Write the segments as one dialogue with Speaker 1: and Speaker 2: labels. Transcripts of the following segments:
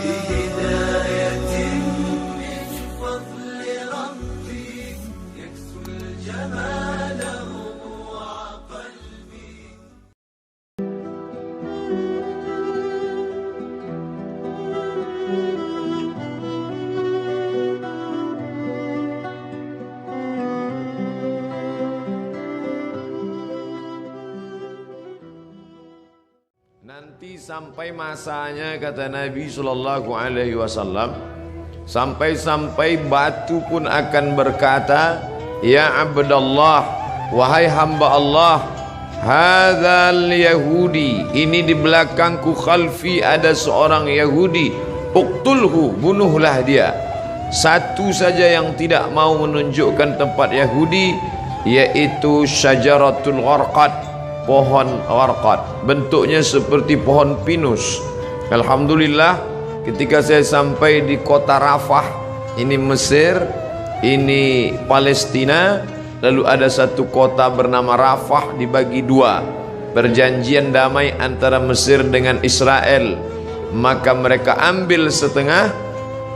Speaker 1: بهداية من فضل ربي يكسو الجمال ربوع قلبي.
Speaker 2: Nanti sampai masanya, kata Nabi Sallallahu Alaihi Wasallam, sampai-sampai batu pun akan berkata, ya Abdallah, wahai hamba Allah, hadzal Yahudi, ini di belakangku khalfi ada seorang Yahudi, uqtulhu, bunuhlah dia. Satu saja yang tidak mau menunjukkan tempat Yahudi, yaitu syajaratul gharqad, pohon warqat, bentuknya seperti pohon pinus. Alhamdulillah, ketika saya sampai di kota Rafah, ini Mesir, ini Palestina, lalu ada satu kota bernama Rafah dibagi dua, perjanjian damai antara Mesir dengan Israel, maka mereka ambil setengah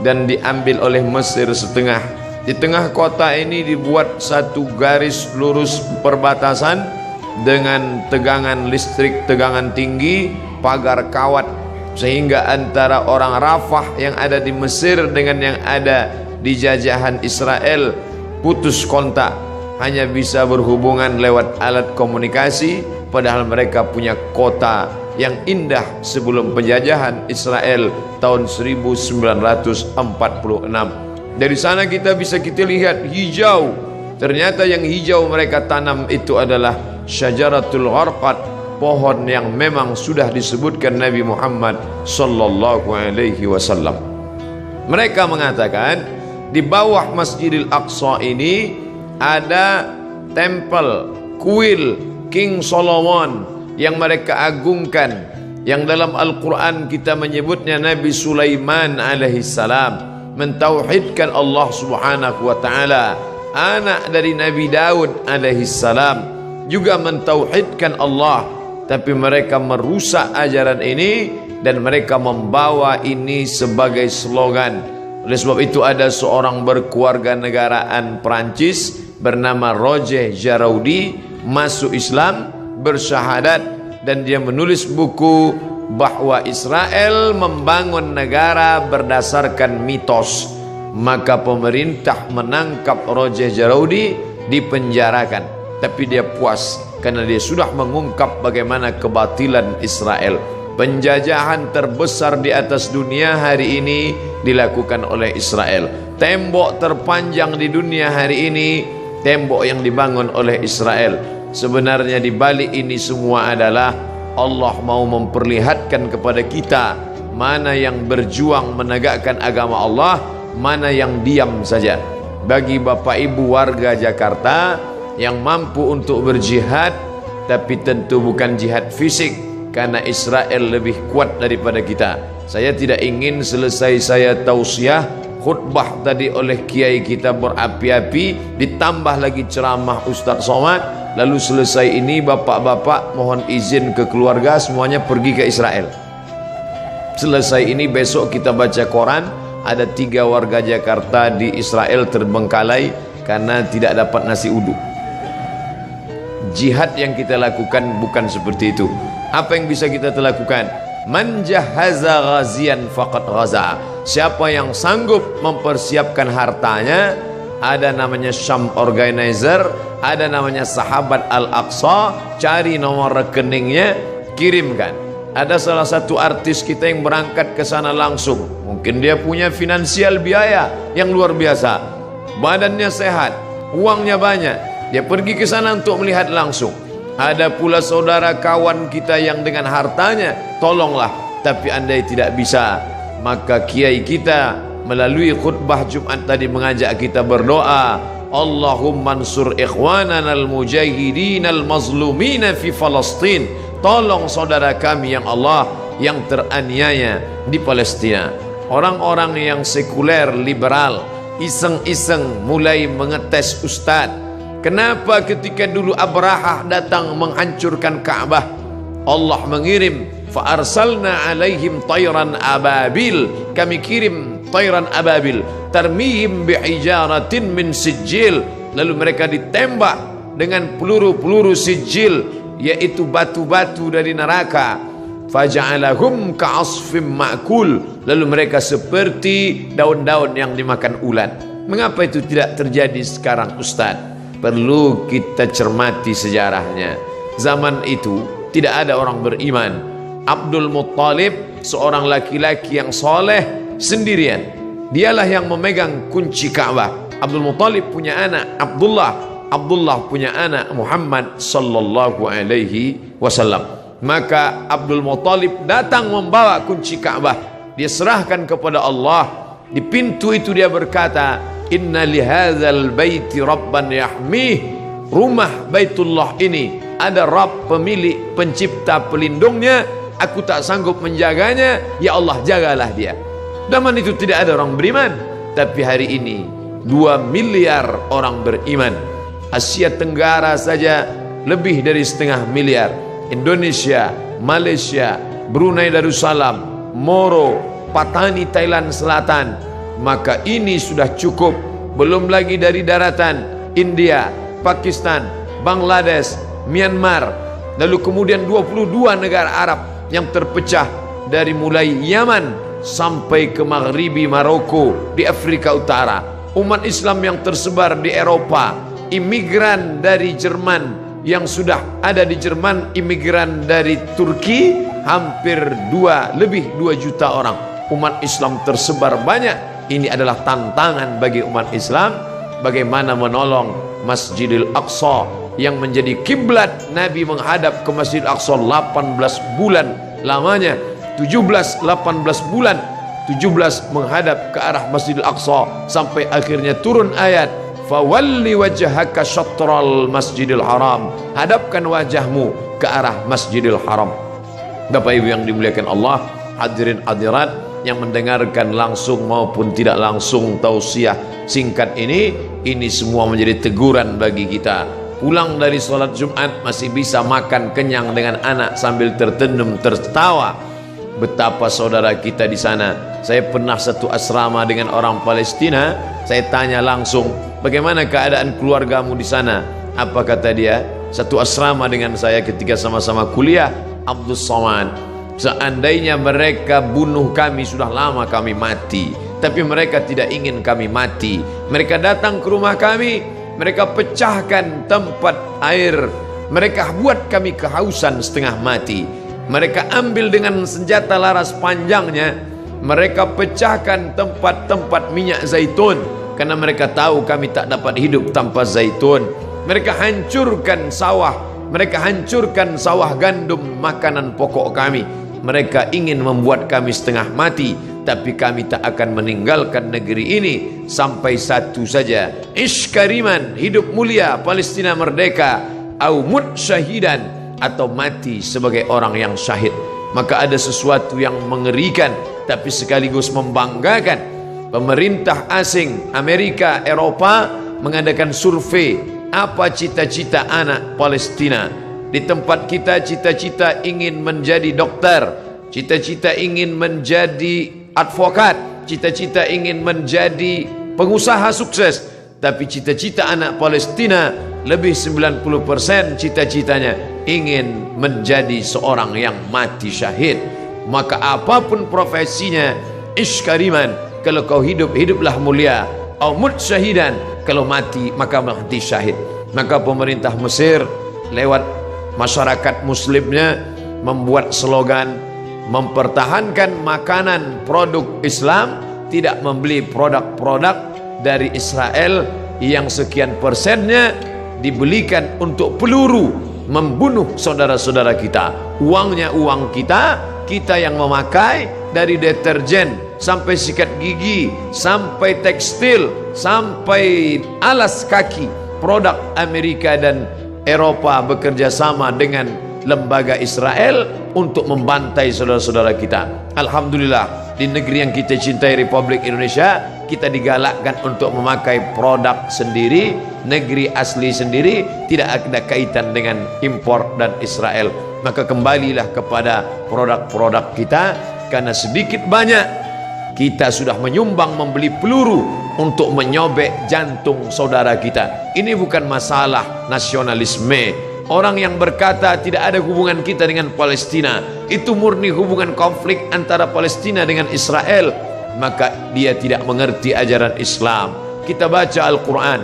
Speaker 2: dan diambil oleh Mesir setengah. Di tengah kota ini dibuat satu garis lurus perbatasan dengan tegangan listrik, tegangan tinggi, pagar kawat, sehingga antara orang Rafah yang ada di Mesir dengan yang ada di jajahan Israel putus kontak, hanya bisa berhubungan lewat alat komunikasi, padahal mereka punya kota yang indah sebelum penjajahan Israel tahun 1946. Dari sana kita lihat hijau. Ternyata yang hijau mereka tanam itu adalah syajaratul gharqad, pohon yang memang sudah disebutkan Nabi Muhammad sallallahu alaihi wasallam. Mereka mengatakan di bawah Masjidil Aqsa ini ada tempel kuil King Solomon yang mereka agungkan, yang dalam Al-Quran kita menyebutnya Nabi Sulaiman alaihi salam mentauhidkan Allah subhanahu wa ta'ala, anak dari Nabi Daud alaihi salam juga mentauhidkan Allah, tapi mereka merusak ajaran ini dan mereka membawa ini sebagai slogan. Oleh sebab itu ada seorang berkeluarga negaraan Perancis bernama Roger Jaraudi masuk Islam, bersyahadat, dan dia menulis buku bahwa Israel membangun negara berdasarkan mitos. Maka pemerintah menangkap Roger Jaraudi, dipenjarakan, tapi dia puas karena dia sudah mengungkap bagaimana kebatilan Israel. Penjajahan terbesar di atas dunia hari ini dilakukan oleh Israel. Tembok terpanjang di dunia hari ini, tembok yang dibangun oleh Israel. Sebenarnya di balik ini semua adalah Allah mau memperlihatkan kepada kita mana yang berjuang menegakkan agama Allah, mana yang diam saja. Bagi Bapak Ibu warga Jakarta yang mampu untuk berjihad, tapi tentu bukan jihad fisik, karena Israel lebih kuat daripada kita. Saya tidak ingin selesai saya tausiah khutbah tadi oleh kiai kita berapi-api, ditambah lagi ceramah Ustadz Somad, lalu selesai ini bapak-bapak mohon izin ke keluarga semuanya pergi ke Israel. Selesai ini besok kita baca koran, ada 3 warga Jakarta di Israel terbengkalai karena tidak dapat nasi uduk. Jihad yang kita lakukan bukan seperti itu. Apa yang bisa kita lakukan? Man jahaza ghazian faqad ghaza. Siapa yang sanggup mempersiapkan hartanya, ada namanya Syam Organizer, ada namanya Sahabat Al-Aqsa, cari nomor rekeningnya, kirimkan. Ada salah satu artis kita yang berangkat ke sana langsung. Mungkin dia punya finansial biaya yang luar biasa, badannya sehat, uangnya banyak, dia pergi ke sana untuk melihat langsung. Ada pula saudara kawan kita yang dengan hartanya, tolonglah, tapi andai tidak bisa, maka kiai kita melalui khutbah Jumat tadi mengajak kita berdoa, Allahumma ansur ikhwanana al-mujahidin al-mazlumina fi Palestin. Tolong saudara kami yang Allah yang teraniaya di Palestina. Orang-orang yang sekuler, liberal, iseng-iseng mulai mengetes Ustadz. Kenapa ketika dulu Abrahah datang menghancurkan Ka'bah, Allah mengirim fa arsalna alaihim tayran ababil, kami kirim tayran ababil tarmihim bihijaratin min sijil, lalu mereka ditembak dengan peluru-peluru sijil, yaitu batu-batu dari neraka. Faja'alahum ka'asfim ma'kul, lalu mereka seperti daun-daun yang dimakan ulat. Mengapa itu tidak terjadi sekarang, Ustaz? Perlu kita cermati sejarahnya. Zaman itu tidak ada orang beriman. Abdul Muttalib, seorang laki-laki yang soleh, sendirian. Dialah yang memegang kunci Ka'bah. Abdul Muttalib punya anak Abdullah, Abdullah punya anak Muhammad sallallahu alaihi wasallam. Maka Abdul Muttalib datang membawa kunci Ka'bah. Dia serahkan kepada Allah. Di pintu itu dia berkata, inna lihadzal baiti rabban yahmih. Rumah Baitullah ini ada Rabb, pemilik, pencipta, pelindungnya. Aku tak sanggup menjaganya, ya Allah jagalah dia. Zaman itu tidak ada orang beriman, tapi hari ini 2 miliar orang beriman. Asia Tenggara saja lebih dari 1,5 miliar. Indonesia, Malaysia, Brunei Darussalam, Moro, Patani Thailand Selatan. Maka ini sudah cukup. Belum lagi dari daratan India, Pakistan, Bangladesh, Myanmar, lalu kemudian 22 negara Arab yang terpecah dari mulai Yaman sampai ke Maghribi Maroko di Afrika Utara. Umat Islam yang tersebar di Eropa, imigran dari Jerman yang sudah ada di Jerman, imigran dari Turki hampir lebih 2 juta orang. Umat Islam tersebar banyak. Ini adalah tantangan bagi umat Islam, bagaimana menolong Masjidil Aqsa yang menjadi kiblat Nabi menghadap ke Masjidil Aqsa 18 bulan lamanya. 18 bulan 17 menghadap ke arah Masjidil Aqsa sampai akhirnya turun ayat fawalli wajhaka syatral Masjidil Haram, hadapkan wajahmu ke arah Masjidil Haram. Bapak Ibu yang dimuliakan Allah, hadirin hadirat yang mendengarkan langsung maupun tidak langsung tausiah singkat ini semua menjadi teguran bagi kita. Pulang dari sholat Jumat masih bisa makan kenyang dengan anak sambil tertendum tertawa. Betapa saudara kita di sana. Saya pernah satu asrama dengan orang Palestina. Saya tanya langsung, bagaimana keadaan keluargamu di sana? Apa kata dia? Satu asrama dengan saya ketika sama-sama kuliah. Abdul Somad, seandainya mereka bunuh kami, sudah lama kami mati. Tapi mereka tidak ingin kami mati. Mereka datang ke rumah kami, mereka pecahkan tempat air, mereka buat kami kehausan setengah mati. Mereka ambil dengan senjata laras panjangnya, mereka pecahkan tempat-tempat minyak zaitun, karena mereka tahu kami tak dapat hidup tanpa zaitun. Mereka hancurkan sawah, mereka hancurkan sawah gandum, makanan pokok kami. Mereka ingin membuat kami setengah mati, tapi kami tak akan meninggalkan negeri ini sampai satu saja, ish kariman, hidup mulia, Palestina merdeka, au mut syahidan, atau mati sebagai orang yang syahid. Maka ada sesuatu yang mengerikan tapi sekaligus membanggakan. Pemerintah asing Amerika, Eropa mengadakan survei apa cita-cita anak Palestina. Di tempat kita cita-cita ingin menjadi dokter, cita-cita ingin menjadi advokat, cita-cita ingin menjadi pengusaha sukses. Tapi cita-cita anak Palestina lebih 90% cita-citanya ingin menjadi seorang yang mati syahid. Maka apapun profesinya, ish kariman, kalau kau hidup, hiduplah mulia. Au mut syahidan, kalau mati maka mati syahid. Maka pemerintah Mesir lewat masyarakat muslimnya membuat slogan mempertahankan makanan produk Islam, tidak membeli produk-produk dari Israel yang sekian persennya dibelikan untuk peluru membunuh saudara-saudara kita. Uangnya uang kita, kita yang memakai, dari deterjen sampai sikat gigi, sampai tekstil, sampai alas kaki. Produk Amerika dan Eropa bekerja sama dengan lembaga Israel untuk membantai saudara-saudara kita. Alhamdulillah, di negeri yang kita cintai, Republik Indonesia, kita digalakkan untuk memakai produk sendiri, negeri asli sendiri, tidak ada kaitan dengan impor dan Israel. maka kembalilah kepada produk-produk kita, karena sedikit banyak kita sudah menyumbang membeli peluru untuk menyobek jantung saudara kita. Ini bukan masalah nasionalisme. Orang yang berkata tidak ada hubungan kita dengan Palestina, itu murni hubungan konflik antara Palestina dengan Israel, maka dia tidak mengerti ajaran Islam. Kita baca Al-Quran,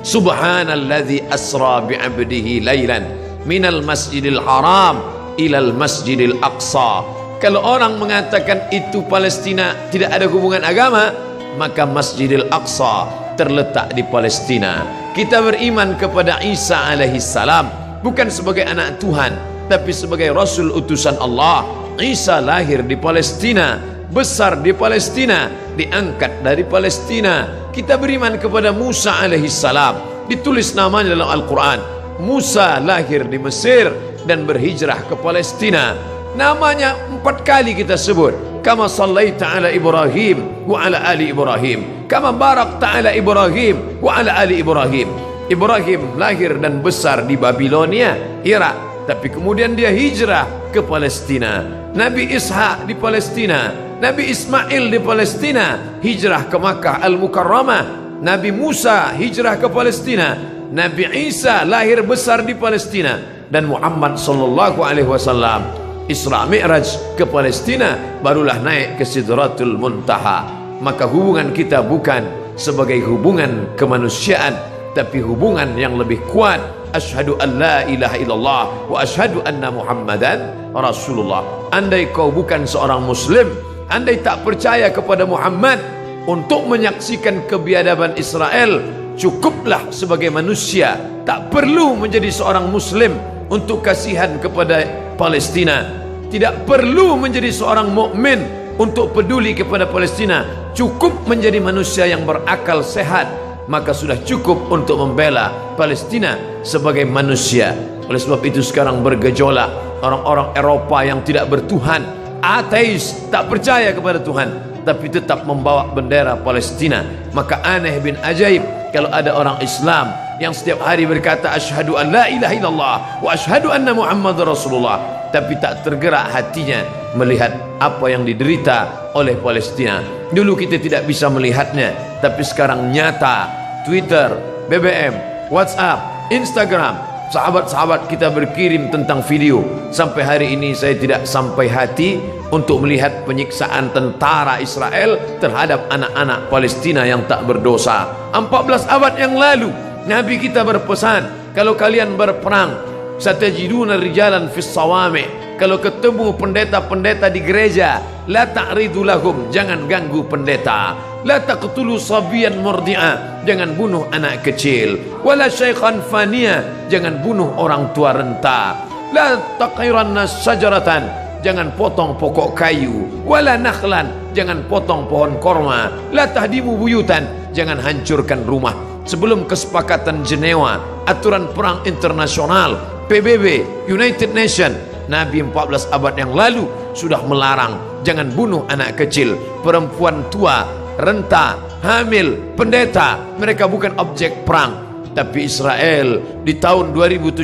Speaker 2: Subhanalladzi asra bi'abdihi laylan minal masjidil haram ilal masjidil aqsa. Kalau orang mengatakan itu Palestina tidak ada hubungan agama, maka Masjidil Aqsa terletak di Palestina. Kita beriman kepada Isa alaihissalam bukan sebagai anak Tuhan, tapi sebagai Rasul utusan Allah. Isa lahir di Palestina, besar di Palestina, diangkat dari Palestina. Kita beriman kepada Musa alaihissalam, ditulis namanya dalam Al-Quran. Musa lahir di Mesir dan berhijrah ke Palestina. Namanya 4 kali kita sebut. Kama sallaita ala Ibrahim wa ala ali Ibrahim, kama barakta ala Ibrahim wa ala ali Ibrahim. Ibrahim lahir dan besar di Babilonia, Irak, tapi kemudian dia hijrah ke Palestina. Nabi Ishak di Palestina, Nabi Ismail di Palestina, hijrah ke Makkah Al-Mukarramah. Nabi Musa hijrah ke Palestina, Nabi Isa lahir besar di Palestina, dan Muhammad sallallahu alaihi wasallam Isra Mi'raj ke Palestina, barulah naik ke Sidratul Muntaha. Maka hubungan kita bukan sebagai hubungan kemanusiaan, tapi hubungan yang lebih kuat. Asyhadu an la ilaha illallah wa asyhadu anna Muhammadan Rasulullah. Andai kau bukan seorang muslim, andai tak percaya kepada Muhammad untuk menyaksikan kebiadaban Israel, cukuplah sebagai manusia, tak perlu menjadi seorang muslim untuk kasihan kepada Palestina. Tidak perlu menjadi seorang mukmin untuk peduli kepada Palestina. Cukup menjadi manusia yang berakal sehat, maka sudah cukup untuk membela Palestina sebagai manusia. Oleh sebab itu sekarang bergejolak orang-orang Eropa yang tidak bertuhan, ateis, tak percaya kepada Tuhan, tapi tetap membawa bendera Palestina. Maka aneh bin ajaib kalau ada orang Islam yang setiap hari berkata asyhadu an la ilaha illallah wa asyhadu anna Muhammadar Rasulullah, tapi tak tergerak hatinya melihat apa yang diderita oleh Palestina. Dulu kita tidak bisa melihatnya, tapi sekarang nyata. Twitter, BBM, WhatsApp, Instagram, sahabat-sahabat kita berkirim tentang video. Sampai hari ini saya tidak sampai hati untuk melihat penyiksaan tentara Israel terhadap anak-anak Palestina yang tak berdosa. 14 abad yang lalu Nabi kita berpesan, kalau kalian berperang, satajiduna rijalan fis sawami', kalau ketemu pendeta-pendeta di gereja, la ta'ridu lahum, jangan ganggu pendeta. La taqtulu sabiyan murdi'a, jangan bunuh anak kecil. Wala syaikhan faniya, jangan bunuh orang tua renta. La taqiranna sajaratan, jangan potong pokok kayu. Wala nakhlan, jangan potong pohon korma. La tahdimu buyutan, jangan hancurkan rumah. Sebelum kesepakatan Jenewa, aturan perang internasional, PBB, United Nations, Nabi 14 abad yang lalu sudah melarang jangan bunuh anak kecil, perempuan tua, renta, hamil, pendeta. Mereka bukan objek perang. Tapi Israel di tahun 2017,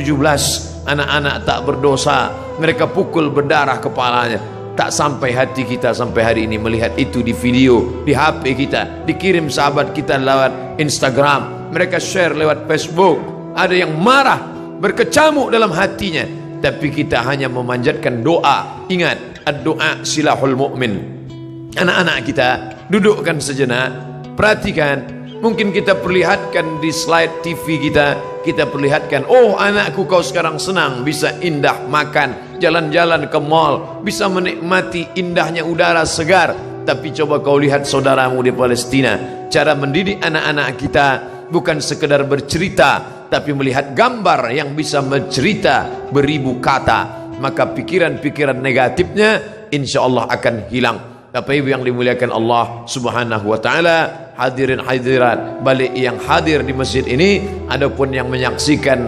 Speaker 2: anak-anak tak berdosa mereka pukul berdarah kepalanya. Tak sampai hati kita sampai hari ini melihat itu di video, di HP kita, dikirim sahabat kita lewat Instagram, mereka share lewat Facebook. Ada yang marah, berkecamuk dalam hatinya, tapi kita hanya memanjatkan doa. Ingat, ad-doa silahul mu'min. Anak-anak kita dudukkan sejenak, perhatikan. Mungkin kita perlihatkan di slide TV kita perlihatkan, oh anakku kau sekarang senang, bisa indah makan, jalan-jalan ke mall, bisa menikmati indahnya udara segar. Tapi coba kau lihat saudaramu di Palestina. Cara mendidik anak-anak kita bukan sekedar bercerita, tapi melihat gambar yang bisa mencerita beribu kata. Maka pikiran-pikiran negatifnya insya Allah akan hilang. Bapak Ibu yang dimuliakan Allah Subhanahu wa taala, hadirin hadirat balik yang hadir di masjid ini, adapun yang menyaksikan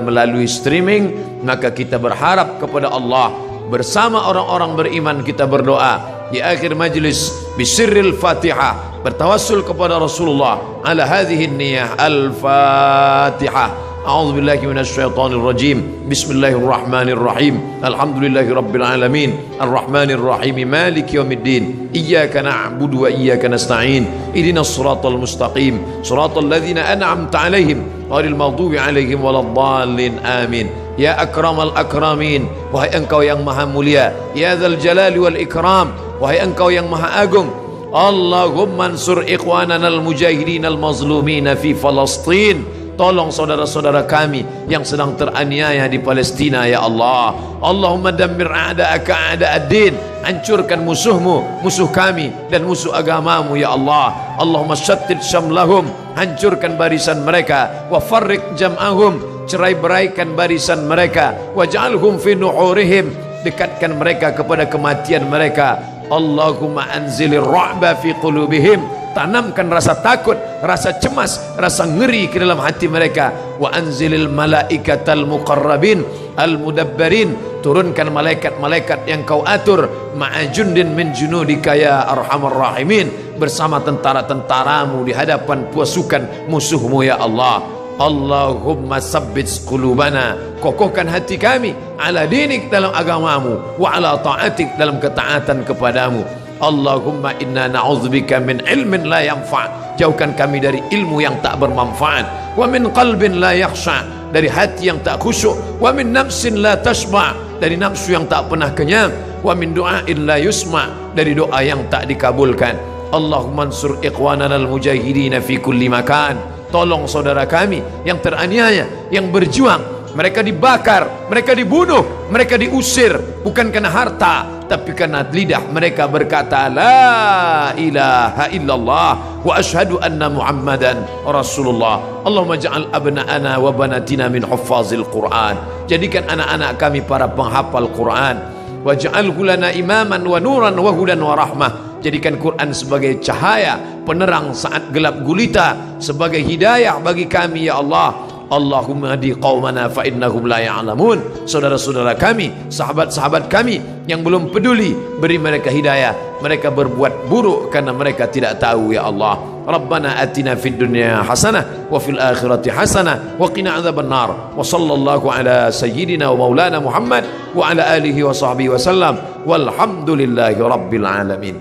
Speaker 2: melalui streaming, maka kita berharap kepada Allah bersama orang-orang beriman. Kita berdoa di akhir majlis bisirril Fatihah, bertawassul kepada Rasulullah ala hadhihi niyyah al-Fatihah. A'udzu billahi minasyaitonir rajim. Bismillahirrahmanirrahim. Alhamdulillahi rabbil alamin. Arrahmanir rahim. Maliki yaumiddin. Iyyaka na'budu wa iyyaka nasta'in. Ihdinas siratal mustaqim. Siratal ladzina an'amta 'alaihim ghairil maghdubi 'alaihim waladdallin. Amin. Ya akramal akramin, wahai engkau yang maha mulia. Ya dzal jalali wal ikram, wahai engkau yang maha agung. Allahumma ansur ikhwanana al-mujahidin al-mazlumin fi Palestin. Tolong saudara-saudara kami yang sedang teraniaya di Palestina ya Allah. Allahumma dammir a'da'aka a'da'ad-din. Hancurkan musuhmu, musuh kami dan musuh agamamu ya Allah. Allahumma syattid syamlahum. Hancurkan barisan mereka. Wa farriq jam'ahum. Cerai-beraikan barisan mereka. Waj'alhum fi nuhurihim. Dekatkan mereka kepada kematian mereka. Allahumma anzilir ra'ba fi qulubihim. Tanamkan rasa takut, rasa cemas, rasa ngeri ke dalam hati mereka. Wa anzilil malaikatal muqarrabin al-mudabbarin. Turunkan malaikat-malaikat yang kau atur. Ma'ajundin min junudika ya arhamar rahimin. Bersama tentara-tentaramu di hadapan pasukan musuhmu ya Allah. Allahumma sabbit qulubana. Kokohkan hati kami ala dinik dalam agamamu. Wa ala ta'atik dalam ketaatan kepadamu. Allahumma inna na'udzubika min ilmin la yanfa'. Jauhkan kami dari ilmu yang tak bermanfaat. Wa min qalbin la yakhsha'. Dari hati yang tak khusyuk. Wa min nafsin la tashba'. Dari nafsu yang tak pernah kenyang. Wa min du'ain la yusma'. Dari doa yang tak dikabulkan. Allahumma ansur ikhwanana al-mujahidin fi kulli makan. Tolong saudara kami yang teraniaya, yang berjuang. Mereka dibakar, mereka dibunuh, mereka diusir. Bukan karena harta, tapi karena lidah mereka berkata la ilaha illallah wa ashhadu anna muhammadan rasulullah. Allahumma ja'al abna'ana wa banatina min huffazil Qur'an. Jadikan anak-anak kami para penghafal Quran. Waj'alhu lana imaman wa nuran wa hudan wa rahmah. Jadikan Quran sebagai cahaya penerang saat gelap gulita, sebagai hidayah bagi kami ya Allah. Allahumma hadi qaumana fa innahum la ya'lamun. Saudara-saudara kami, sahabat-sahabat kami yang belum peduli, beri mereka hidayah. Mereka berbuat buruk karena mereka tidak tahu ya Allah. Rabbana atina fid dunya hasanah wa fil akhirati hasanah wa qina adzabannar. Wa sallallahu ala sayyidina wa maulana Muhammad wa ala alihi wa sahbihi wa sallam. Walhamdulillahi rabbil alamin.